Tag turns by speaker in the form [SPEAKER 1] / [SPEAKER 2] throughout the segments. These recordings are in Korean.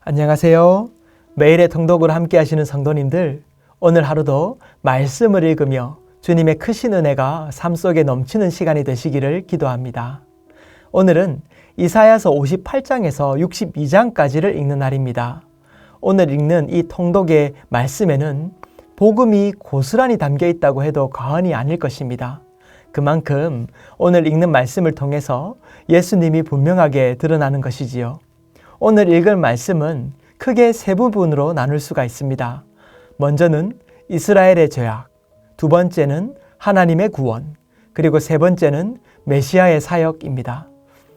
[SPEAKER 1] 안녕하세요. 매일의 통독을 함께 하시는 성도님들, 오늘 하루도 말씀을 읽으며 주님의 크신 은혜가 삶 속에 넘치는 시간이 되시기를 기도합니다. 오늘은 이사야서 58장에서 62장까지를 읽는 날입니다. 오늘 읽는 이 통독의 말씀에는 복음이 고스란히 담겨 있다고 해도 과언이 아닐 것입니다. 그만큼 오늘 읽는 말씀을 통해서 예수님이 분명하게 드러나는 것이지요. 오늘 읽을 말씀은 크게 세 부분으로 나눌 수가 있습니다. 먼저는 이스라엘의 죄악, 두 번째는 하나님의 구원, 그리고 세 번째는 메시아의 사역입니다.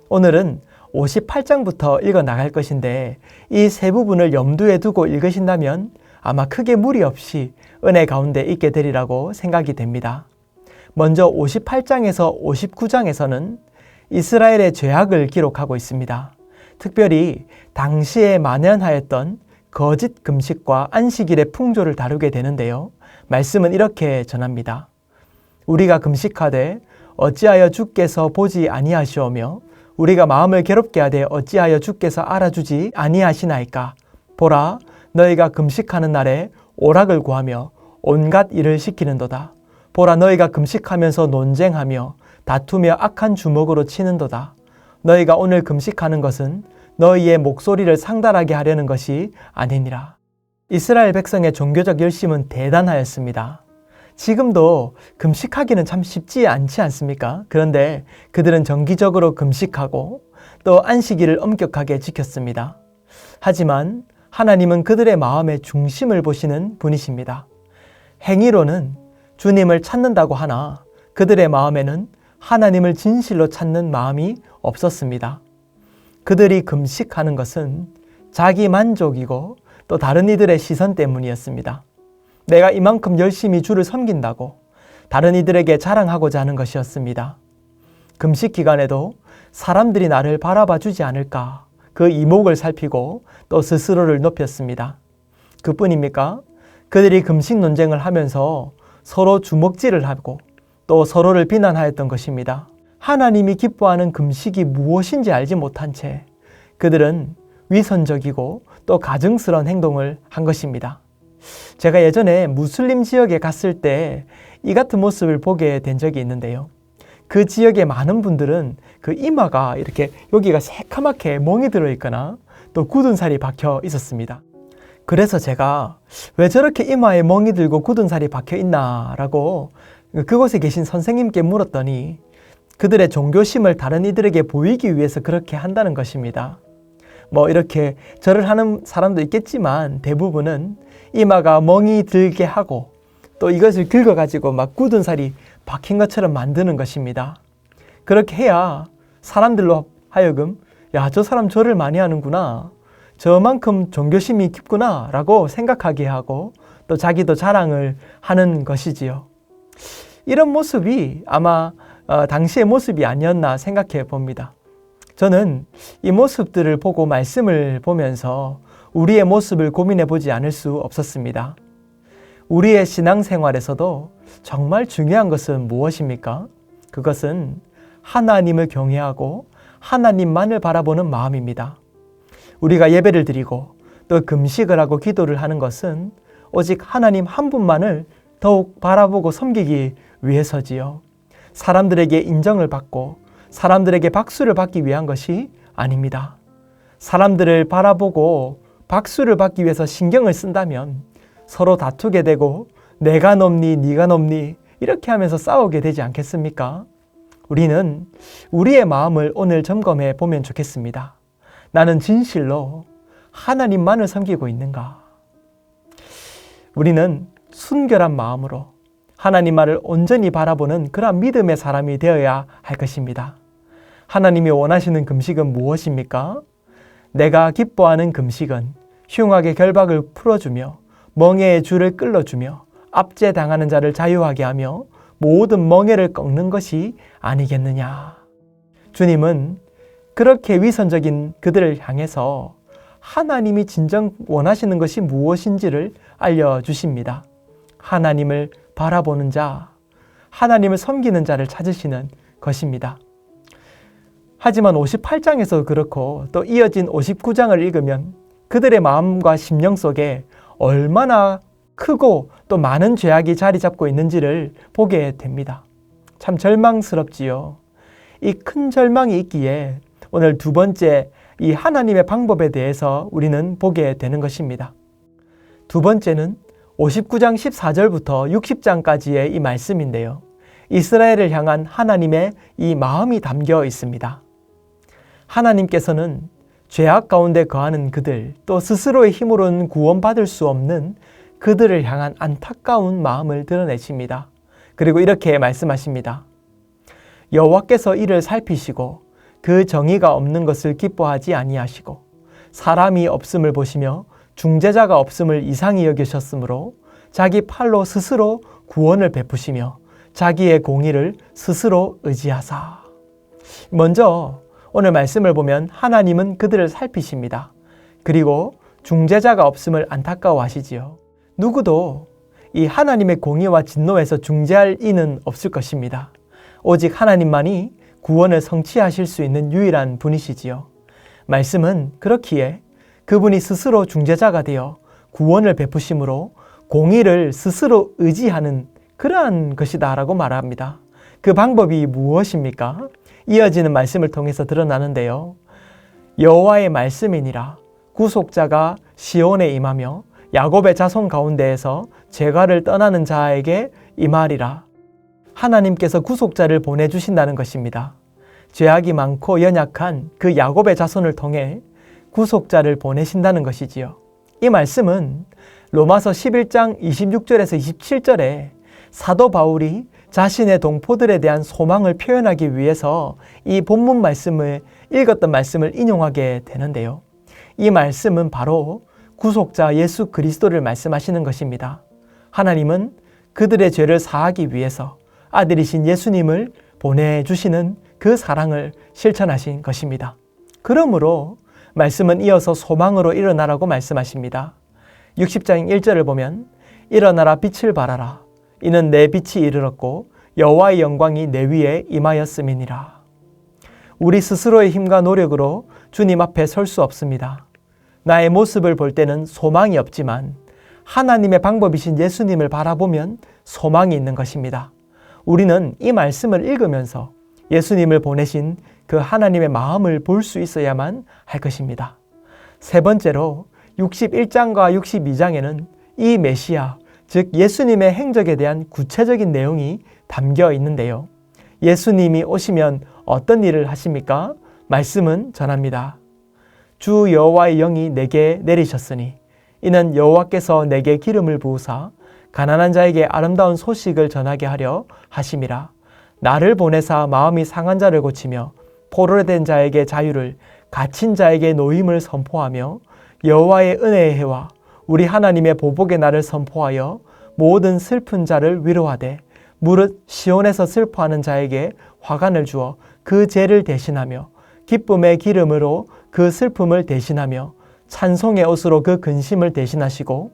[SPEAKER 1] 오늘은 58장부터 읽어 나갈 것인데 이 세 부분을 염두에 두고 읽으신다면 아마 크게 무리 없이 은혜 가운데 있게 되리라고 생각이 됩니다. 먼저 58장에서 59장에서는 이스라엘의 죄악을 기록하고 있습니다. 특별히 당시에 만연하였던 거짓 금식과 안식일의 풍조를 다루게 되는데요. 말씀은 이렇게 전합니다. 우리가 금식하되 어찌하여 주께서 보지 아니하시오며 우리가 마음을 괴롭게 하되 어찌하여 주께서 알아주지 아니하시나이까. 보라, 너희가 금식하는 날에 오락을 구하며 온갖 일을 시키는도다. 보라, 너희가 금식하면서 논쟁하며 다투며 악한 주먹으로 치는도다. 너희가 오늘 금식하는 것은 너희의 목소리를 상달하게 하려는 것이 아니니라. 이스라엘 백성의 종교적 열심은 대단하였습니다. 지금도 금식하기는 참 쉽지 않지 않습니까? 그런데 그들은 정기적으로 금식하고 또 안식일을 엄격하게 지켰습니다. 하지만 하나님은 그들의 마음의 중심을 보시는 분이십니다. 행위로는 주님을 찾는다고 하나 그들의 마음에는 하나님을 진실로 찾는 마음이 없었습니다. 그들이 금식하는 것은 자기 만족이고 또 다른 이들의 시선 때문이었습니다. 내가 이만큼 열심히 주를 섬긴다고 다른 이들에게 자랑하고자 하는 것이었습니다. 금식 기간에도 사람들이 나를 바라봐 주지 않을까 그 이목을 살피고 또 스스로를 높였습니다. 그뿐입니까? 그들이 금식 논쟁을 하면서 서로 주먹질을 하고 또 서로를 비난하였던 것입니다. 하나님이 기뻐하는 금식이 무엇인지 알지 못한 채 그들은 위선적이고 또 가증스러운 행동을 한 것입니다. 제가 예전에 무슬림 지역에 갔을 때 이 같은 모습을 보게 된 적이 있는데요. 그 지역의 많은 분들은 그 이마가 이렇게 여기가 새카맣게 멍이 들어있거나 또 굳은 살이 박혀 있었습니다. 그래서 제가 왜 저렇게 이마에 멍이 들고 굳은 살이 박혀 있나 라고 그곳에 계신 선생님께 물었더니 그들의 종교심을 다른 이들에게 보이기 위해서 그렇게 한다는 것입니다. 이렇게 절을 하는 사람도 있겠지만 대부분은 이마가 멍이 들게 하고 또 이것을 긁어가지고 막 굳은 살이 박힌 것처럼 만드는 것입니다. 그렇게 해야 사람들로 하여금 야, 저 사람 절을 많이 하는구나. 저만큼 종교심이 깊구나 라고 생각하게 하고 또 자기도 자랑을 하는 것이지요. 이런 모습이 아마 당시의 모습이 아니었나 생각해 봅니다. 저는 이 모습들을 보고 말씀을 보면서 우리의 모습을 고민해 보지 않을 수 없었습니다. 우리의 신앙생활에서도 정말 중요한 것은 무엇입니까? 그것은 하나님을 경외하고 하나님만을 바라보는 마음입니다. 우리가 예배를 드리고 또 금식을 하고 기도를 하는 것은 오직 하나님 한 분만을 더욱 바라보고 섬기기 위해서지요. 사람들에게 인정을 받고 사람들에게 박수를 받기 위한 것이 아닙니다. 사람들을 바라보고 박수를 받기 위해서 신경을 쓴다면 서로 다투게 되고 내가 높니 네가 높니 이렇게 하면서 싸우게 되지 않겠습니까? 우리는 우리의 마음을 오늘 점검해 보면 좋겠습니다. 나는 진실로 하나님만을 섬기고 있는가? 우리는 순결한 마음으로 하나님만을 온전히 바라보는 그러한 믿음의 사람이 되어야 할 것입니다. 하나님이 원하시는 금식은 무엇입니까? 내가 기뻐하는 금식은 흉악의 결박을 풀어주며 멍에의 줄을 끌어주며 압제당하는 자를 자유하게 하며 모든 멍에를 꺾는 것이 아니겠느냐. 주님은 그렇게 위선적인 그들을 향해서 하나님이 진정 원하시는 것이 무엇인지를 알려주십니다. 하나님을 바라보는 자, 하나님을 섬기는 자를 찾으시는 것입니다. 하지만 58장에서 그렇고 또 이어진 59장을 읽으면 그들의 마음과 심령 속에 얼마나 크고 또 많은 죄악이 자리 잡고 있는지를 보게 됩니다. 참 절망스럽지요. 이 큰 절망이 있기에 오늘 두 번째 이 하나님의 방법에 대해서 우리는 보게 되는 것입니다. 두 번째는 59장 14절부터 60장까지의 이 말씀인데요. 이스라엘을 향한 하나님의 이 마음이 담겨 있습니다. 하나님께서는 죄악 가운데 거하는 그들, 또 스스로의 힘으로는 구원받을 수 없는 그들을 향한 안타까운 마음을 드러내십니다. 그리고 이렇게 말씀하십니다. 여호와께서 이를 살피시고 그 정의가 없는 것을 기뻐하지 아니하시고 사람이 없음을 보시며 중재자가 없음을 이상히 여기셨으므로 자기 팔로 스스로 구원을 베푸시며 자기의 공의를 스스로 의지하사. 먼저 오늘 말씀을 보면 하나님은 그들을 살피십니다. 그리고 중재자가 없음을 안타까워하시지요. 누구도 이 하나님의 공의와 진노에서 중재할 이는 없을 것입니다. 오직 하나님만이 구원을 성취하실 수 있는 유일한 분이시지요. 말씀은 그렇기에 그분이 스스로 중재자가 되어 구원을 베푸심으로 공의를 스스로 의지하는 그러한 것이다 라고 말합니다. 그 방법이 무엇입니까? 이어지는 말씀을 통해서 드러나는데요. 여호와의 말씀이니라. 구속자가 시온에 임하며 야곱의 자손 가운데에서 죄가를 떠나는 자에게 임하리라. 하나님께서 구속자를 보내주신다는 것입니다. 죄악이 많고 연약한 그 야곱의 자손을 통해 구속자를 보내신다는 것이지요. 이 말씀은 로마서 11장 26절에서 27절에 사도 바울이 자신의 동포들에 대한 소망을 표현하기 위해서 이 본문 말씀을 읽었던 말씀을 인용하게 되는데요. 이 말씀은 바로 구속자 예수 그리스도를 말씀하시는 것입니다. 하나님은 그들의 죄를 사하기 위해서 아들이신 예수님을 보내주시는 그 사랑을 실천하신 것입니다. 그러므로 말씀은 이어서 소망으로 일어나라고 말씀하십니다. 60장 1절을 보면 일어나라 빛을 발하라. 이는 내 빛이 이르렀고 여호와의 영광이 내 위에 임하였음이니라. 우리 스스로의 힘과 노력으로 주님 앞에 설 수 없습니다. 나의 모습을 볼 때는 소망이 없지만 하나님의 방법이신 예수님을 바라보면 소망이 있는 것입니다. 우리는 이 말씀을 읽으면서 예수님을 보내신 그 하나님의 마음을 볼 수 있어야만 할 것입니다. 세 번째로 61장과 62장에는 이 메시아, 즉 예수님의 행적에 대한 구체적인 내용이 담겨 있는데요. 예수님이 오시면 어떤 일을 하십니까? 말씀은 전합니다. 주 여호와의 영이 내게 내리셨으니 이는 여호와께서 내게 기름을 부으사 가난한 자에게 아름다운 소식을 전하게 하려 하심이라. 나를 보내사 마음이 상한 자를 고치며 포로된 자에게 자유를, 갇힌 자에게 노임을 선포하며 여호와의 은혜의 해와 우리 하나님의 보복의 날을 선포하여 모든 슬픈 자를 위로하되 무릇 시온에서 슬퍼하는 자에게 화관을 주어 그 죄를 대신하며 기쁨의 기름으로 그 슬픔을 대신하며 찬송의 옷으로 그 근심을 대신하시고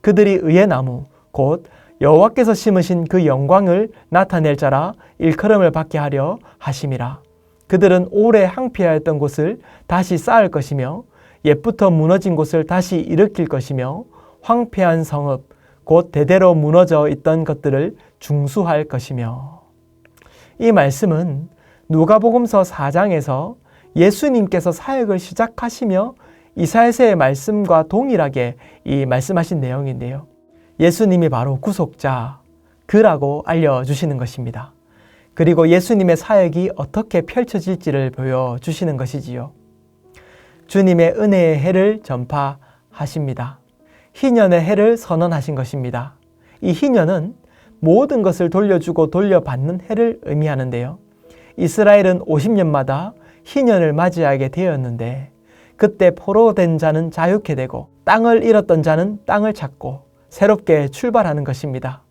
[SPEAKER 1] 그들이 의의 나무 곧 여호와께서 심으신 그 영광을 나타낼 자라 일컬음을 받게 하려 하심이라. 그들은 오래 항폐하였던 곳을 다시 쌓을 것이며 옛부터 무너진 곳을 다시 일으킬 것이며 황폐한 성읍 곧 대대로 무너져 있던 것들을 중수할 것이며. 이 말씀은 누가복음서 4장에서 예수님께서 사역을 시작하시며 이사야서의 말씀과 동일하게 이 말씀하신 내용인데요. 예수님이 바로 구속자, 그라고 알려주시는 것입니다. 그리고 예수님의 사역이 어떻게 펼쳐질지를 보여주시는 것이지요. 주님의 은혜의 해를 전파하십니다. 희년의 해를 선언하신 것입니다. 이 희년은 모든 것을 돌려주고 돌려받는 해를 의미하는데요. 이스라엘은 50년마다 희년을 맞이하게 되었는데 그때 포로된 자는 자유케 되고 땅을 잃었던 자는 땅을 찾고 새롭게 출발하는 것입니다.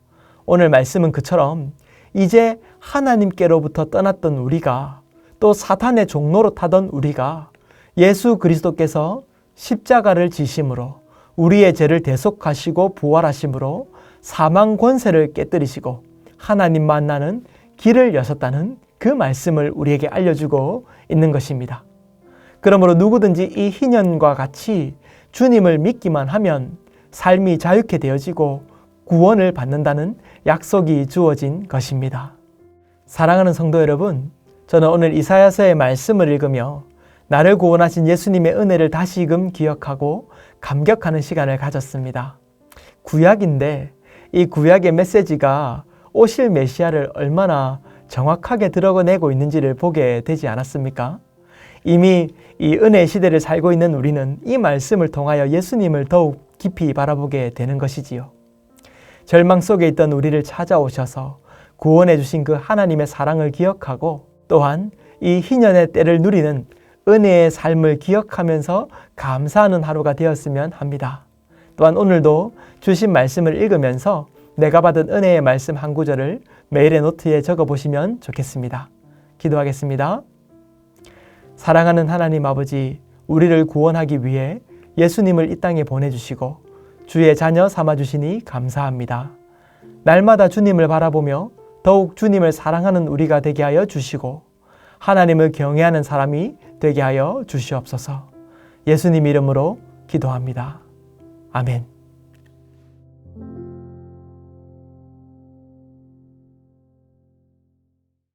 [SPEAKER 1] 오늘 말씀은 그처럼 이제 하나님께로부터 떠났던 우리가 또 사탄의 종로로 타던 우리가 예수 그리스도께서 십자가를 지심으로 우리의 죄를 대속하시고 부활하심으로 사망 권세를 깨뜨리시고 하나님 만나는 길을 여셨다는 그 말씀을 우리에게 알려주고 있는 것입니다. 그러므로 누구든지 이 희년과 같이 주님을 믿기만 하면 삶이 자유케 되어지고 구원을 받는다는 약속이 주어진 것입니다. 사랑하는 성도 여러분, 저는 오늘 이사야서의 말씀을 읽으며 나를 구원하신 예수님의 은혜를 다시금 기억하고 감격하는 시간을 가졌습니다. 구약인데 이 구약의 메시지가 오실 메시아를 얼마나 정확하게 드러내고 있는지를 보게 되지 않았습니까? 이미 이 은혜의 시대를 살고 있는 우리는 이 말씀을 통하여 예수님을 더욱 깊이 바라보게 되는 것이지요. 절망 속에 있던 우리를 찾아오셔서 구원해 주신 그 하나님의 사랑을 기억하고 또한 이 희년의 때를 누리는 은혜의 삶을 기억하면서 감사하는 하루가 되었으면 합니다. 또한 오늘도 주신 말씀을 읽으면서 내가 받은 은혜의 말씀 한 구절을 메일의 노트에 적어보시면 좋겠습니다. 기도하겠습니다. 사랑하는 하나님 아버지, 우리를 구원하기 위해 예수님을 이 땅에 보내주시고 주의 자녀 삼아주시니 감사합니다. 날마다 주님을 바라보며 더욱 주님을 사랑하는 우리가 되게 하여 주시고 하나님을 경외하는 사람이 되게 하여 주시옵소서. 예수님 이름으로 기도합니다. 아멘.